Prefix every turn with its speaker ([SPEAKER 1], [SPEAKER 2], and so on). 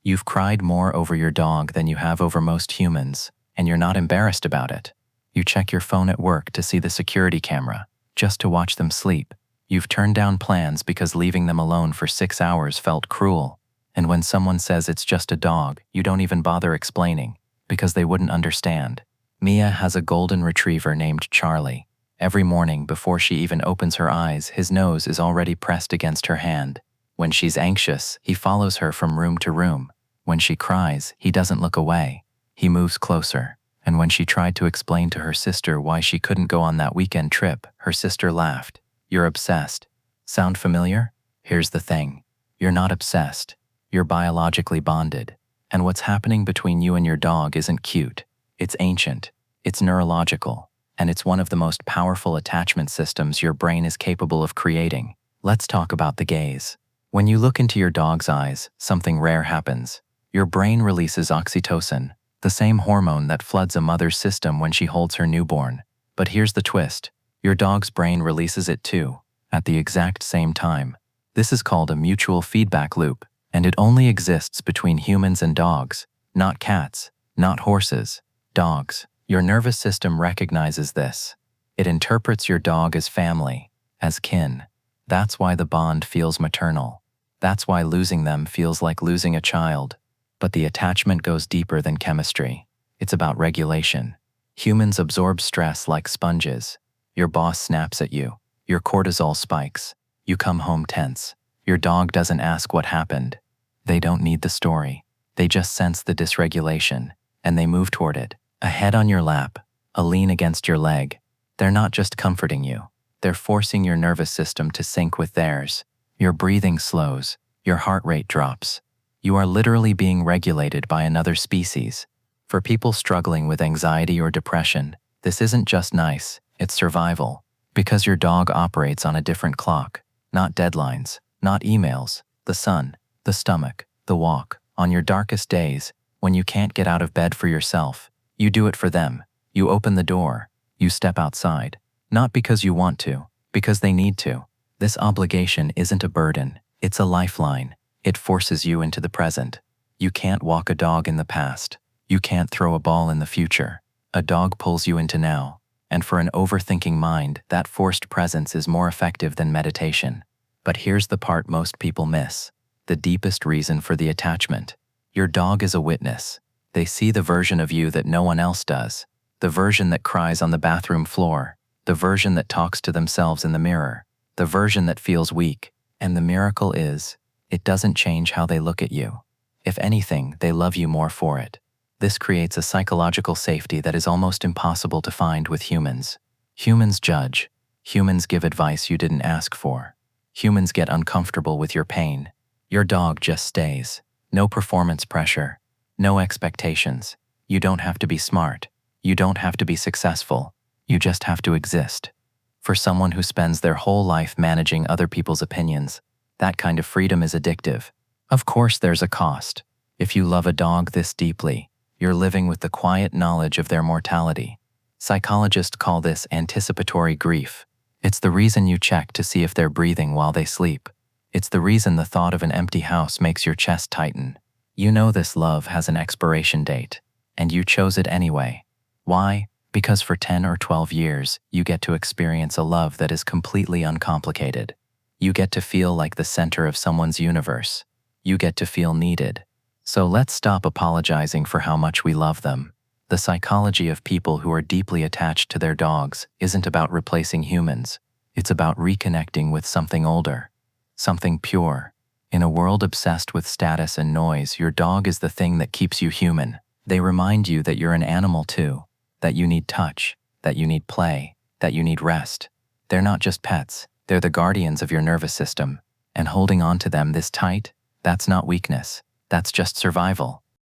[SPEAKER 1] You've cried more over your dog than you have over most humans, and you're not embarrassed about it. You check your phone at work to see the security camera, just to watch them sleep. You've turned down plans because leaving them alone for 6 hours felt cruel. And when someone says it's just a dog, you don't even bother explaining, because they wouldn't understand. Mia has a golden retriever named Charlie. Every morning before she even opens her eyes, his nose is already pressed against her hand. When she's anxious, he follows her from room to room. When she cries, he doesn't look away. He moves closer. And when she tried to explain to her sister why she couldn't go on that weekend trip, her sister laughed. You're obsessed. Sound familiar? Here's the thing. You're not obsessed. You're biologically bonded. And what's happening between you and your dog isn't cute. It's ancient. It's neurological. And it's one of the most powerful attachment systems your brain is capable of creating. Let's talk about the gaze. When you look into your dog's eyes, something rare happens. Your brain releases oxytocin, the same hormone that floods a mother's system when she holds her newborn. But here's the twist. Your dog's brain releases it too, at the exact same time. This is called a mutual feedback loop, and it only exists between humans and dogs, not cats, not horses, dogs. Your nervous system recognizes this. It interprets your dog as family, as kin. That's why the bond feels maternal. That's why losing them feels like losing a child. But the attachment goes deeper than chemistry. It's about regulation. Humans absorb stress like sponges. Your boss snaps at you. Your cortisol spikes. You come home tense. Your dog doesn't ask what happened. They don't need the story. They just sense the dysregulation, and they move toward it. A head on your lap, a lean against your leg. They're not just comforting you. They're forcing your nervous system to sync with theirs. Your breathing slows. Your heart rate drops. You are literally being regulated by another species. For people struggling with anxiety or depression, this isn't just nice, it's survival. Because your dog operates on a different clock. Not deadlines, not emails, the sun, the stomach, the walk. On your darkest days, when you can't get out of bed for yourself, you do it for them. You open the door. You step outside. Not because you want to, because they need to. This obligation isn't a burden. It's a lifeline. It forces you into the present. You can't walk a dog in the past. You can't throw a ball in the future. A dog pulls you into now. And for an overthinking mind, that forced presence is more effective than meditation. But here's the part most people miss. The deepest reason for the attachment. Your dog is a witness. They see the version of you that no one else does. The version that cries on the bathroom floor. The version that talks to themselves in the mirror. The version that feels weak. And the miracle is, it doesn't change how they look at you. If anything, they love you more for it. This creates a psychological safety that is almost impossible to find with humans. Humans judge. Humans give advice you didn't ask for. Humans get uncomfortable with your pain. Your dog just stays. No performance pressure. No expectations. You don't have to be smart. You don't have to be successful. You just have to exist. For someone who spends their whole life managing other people's opinions, that kind of freedom is addictive. Of course, there's a cost. If you love a dog this deeply, you're living with the quiet knowledge of their mortality. Psychologists call this anticipatory grief. It's the reason you check to see if they're breathing while they sleep. It's the reason the thought of an empty house makes your chest tighten. You know this love has an expiration date, and you chose it anyway. Why? Because for 10 or 12 years, you get to experience a love that is completely uncomplicated. You get to feel like the center of someone's universe. You get to feel needed. So let's stop apologizing for how much we love them. The psychology of people who are deeply attached to their dogs isn't about replacing humans. It's about reconnecting with something older, something pure. In a world obsessed with status and noise, your dog is the thing that keeps you human. They remind you that you're an animal too, that you need touch, that you need play, that you need rest. They're not just pets, they're the guardians of your nervous system. And holding on to them this tight, that's not weakness, that's just survival.